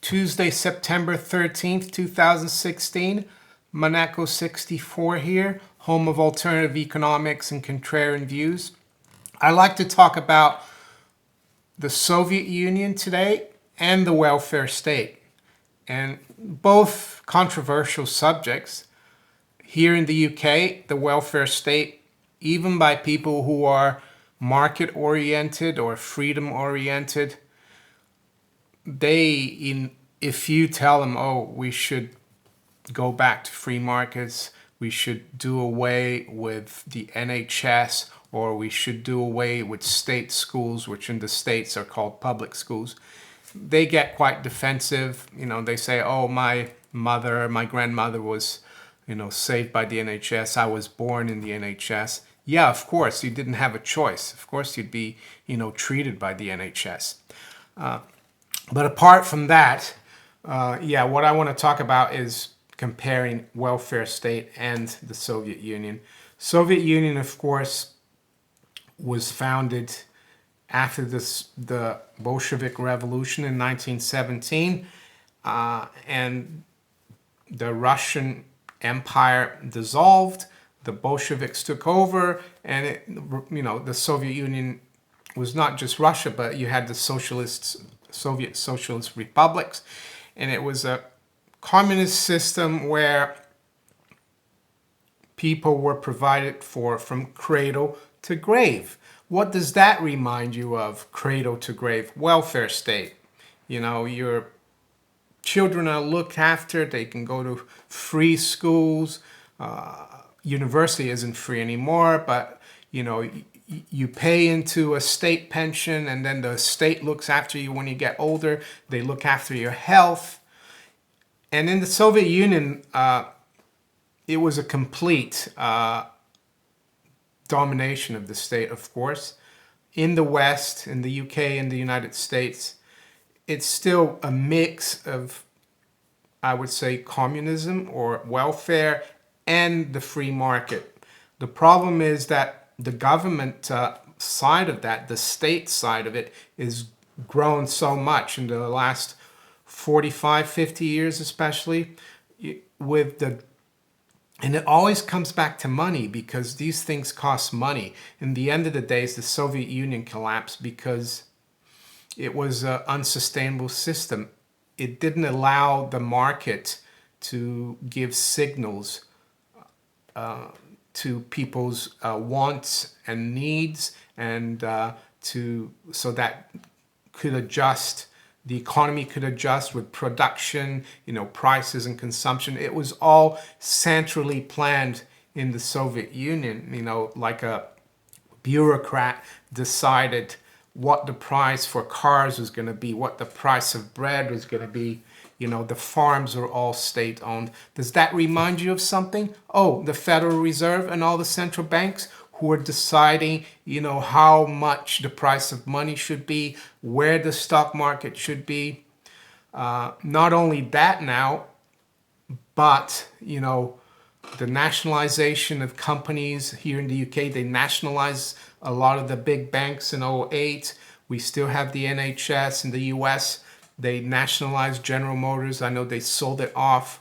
Tuesday, September 13th, 2016. Monaco 64 here, home of alternative economics and contrarian views. I like to talk about the Soviet Union today and the welfare state, and both controversial subjects. Here in the UK, the welfare state, even by people who are market-oriented or freedom-oriented, if you tell them, oh, we should go back to free markets, we should do away with the NHS, or we should do away with state schools, which in the States are called public schools, they get quite defensive. They say, oh, my grandmother was, saved by the NHS. I was born in the NHS. Yeah, of course, you didn't have a choice. Of course, you'd be, treated by the NHS. But apart from that, what I want to talk about is comparing welfare state and the Soviet Union. Soviet Union, of course, was founded after the Bolshevik Revolution in 1917, and the Russian Empire dissolved. The Bolsheviks took over, and the Soviet Union was not just Russia, but you had the Soviet Socialist republics, and it was a communist system where people were provided for from cradle to grave. What does that remind you of, cradle to grave? Welfare state. Your children are looked after, they can go to free schools. University isn't free anymore, but you pay into a state pension, and then the state looks after you when you get older. They look after your health. And in the Soviet Union, it was a complete domination of the state, of course. In the West, in the UK, in the United States, it's still a mix of, I would say, communism or welfare and the free market. The problem is that the government side of that, the state side of it, is grown so much in the last 45, 50 years especially, and it always comes back to money, because these things cost money. In the end of the day, the Soviet Union collapsed because it was an unsustainable system. It didn't allow the market to give signals to people's wants and needs, and so that could adjust. The economy could adjust with production, prices and consumption. It was all centrally planned in the Soviet Union. Like a bureaucrat decided what the price for cars was going to be, what the price of bread was going to be. The farms are all state-owned. Does that remind you of something? Oh, the Federal Reserve and all the central banks who are deciding, how much the price of money should be, where the stock market should be. Not only that now, but, the nationalization of companies here in the UK. They nationalized a lot of the big banks in '08. We still have the NHS in the US. They nationalized General Motors. I know they sold it off.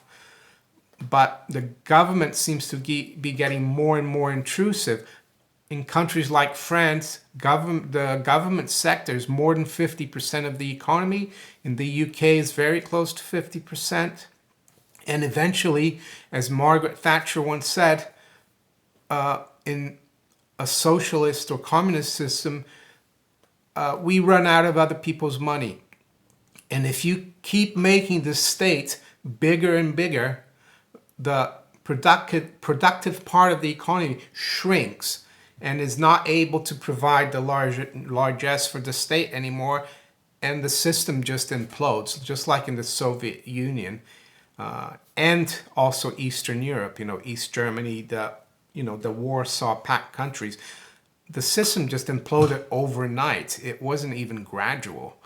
But the government seems to be getting more and more intrusive. In countries like France, the government sector is more than 50% of the economy. In the UK, is very close to 50%. And eventually, as Margaret Thatcher once said, in a socialist or communist system, we run out of other people's money. And if you keep making the state bigger and bigger, the productive part of the economy shrinks and is not able to provide the largesse for the state anymore, and the system just implodes, just like in the Soviet Union, and also Eastern Europe, East Germany, the Warsaw Pact countries. The system just imploded overnight. It wasn't even gradual.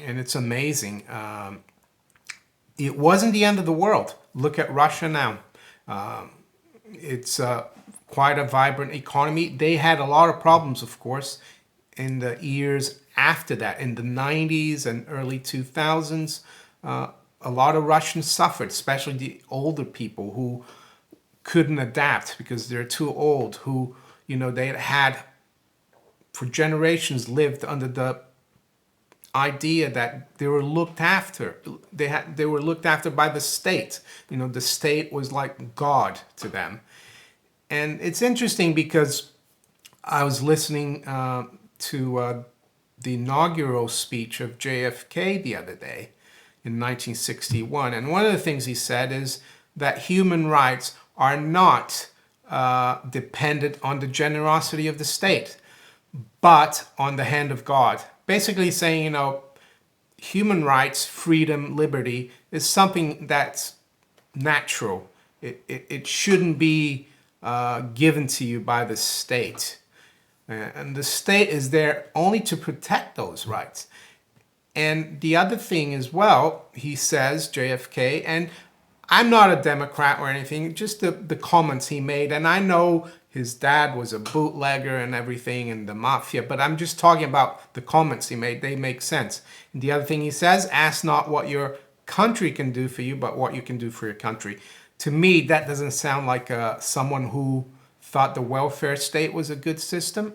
And it's amazing. It wasn't the end of the world. Look at Russia now. It's quite a vibrant economy. They had a lot of problems, of course, in the years after that, in the 90s and early 2000s, a lot of Russians suffered, especially the older people who couldn't adapt because they're too old, who, they had for generations lived under the idea that they were looked after. They were looked after by the state. The state was like God to them. And it's interesting because I was listening to the inaugural speech of JFK the other day in 1961. And one of the things he said is that human rights are not dependent on the generosity of the state, but on the hand of God. Basically saying, human rights, freedom, liberty is something that's natural. It shouldn't be given to you by the state. And the state is there only to protect those rights. And the other thing as well, he says, JFK, and I'm not a Democrat or anything, just the comments he made. And I know his dad was a bootlegger and everything and the mafia, but I'm just talking about the comments he made. They make sense. And the other thing he says, ask not what your country can do for you, but what you can do for your country. To me, that doesn't sound like someone who thought the welfare state was a good system.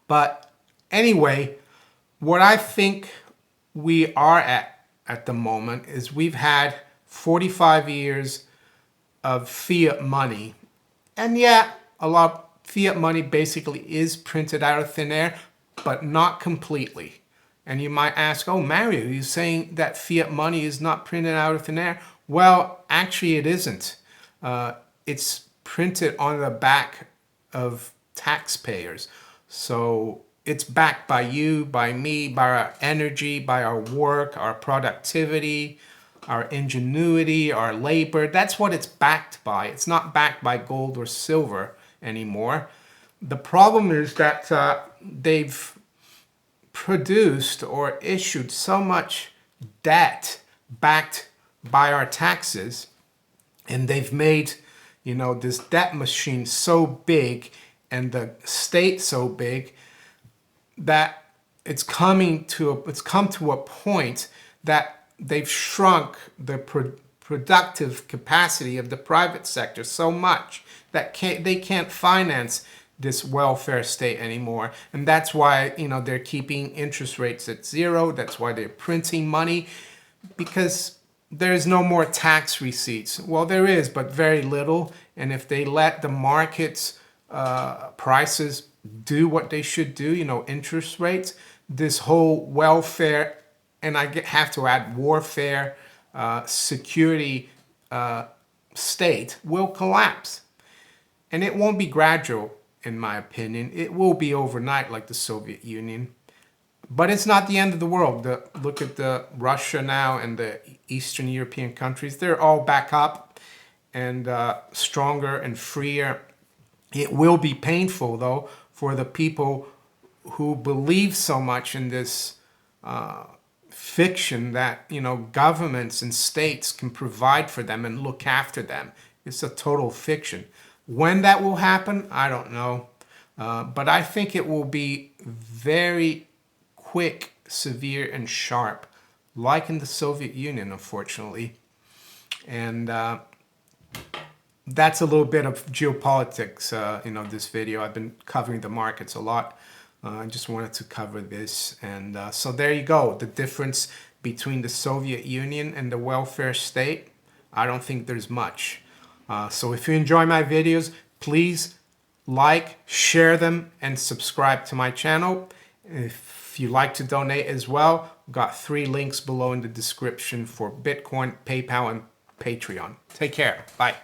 But anyway, what I think we are at the moment is we've had 45 years of fiat money. And yeah, a lot of fiat money basically is printed out of thin air, but not completely. And you might ask, oh, Mario, you're saying that fiat money is not printed out of thin air? Well, actually it isn't. It's printed on the back of taxpayers. So it's backed by you, by me, by our energy, by our work, our productivity, our ingenuity, our labor. That's what it's backed by. It's not backed by gold or silver anymore. The problem is that they've produced or issued so much debt backed by our taxes, and they've made, this debt machine so big and the state so big that it's come to a point that they've shrunk the productive capacity of the private sector so much that they can't finance this welfare state anymore. And that's why, they're keeping interest rates at zero. That's why they're printing money, because there's no more tax receipts. Well, there is, but very little. And if they let the markets prices do what they should do, interest rates, this whole welfare, and I have to add warfare, security state will collapse. And it won't be gradual, in my opinion. It will be overnight like the Soviet Union. But it's not the end of the world. Look at Russia now and the Eastern European countries. They're all back up and stronger and freer. It will be painful, though, for the people who believe so much in this fiction that, governments and states can provide for them and look after them. It's a total fiction. When that will happen, I don't know. But I think it will be very quick, severe, and sharp, like in the Soviet Union, unfortunately. And that's a little bit of geopolitics, this video. I've been covering the markets a lot. I just wanted to cover this. And so there you go. The difference between the Soviet Union and the welfare state, I don't think there's much. So if you enjoy my videos, please like, share them, and subscribe to my channel. If you like to donate as well, I've got 3 links below in the description for Bitcoin, PayPal, and Patreon. Take care. Bye.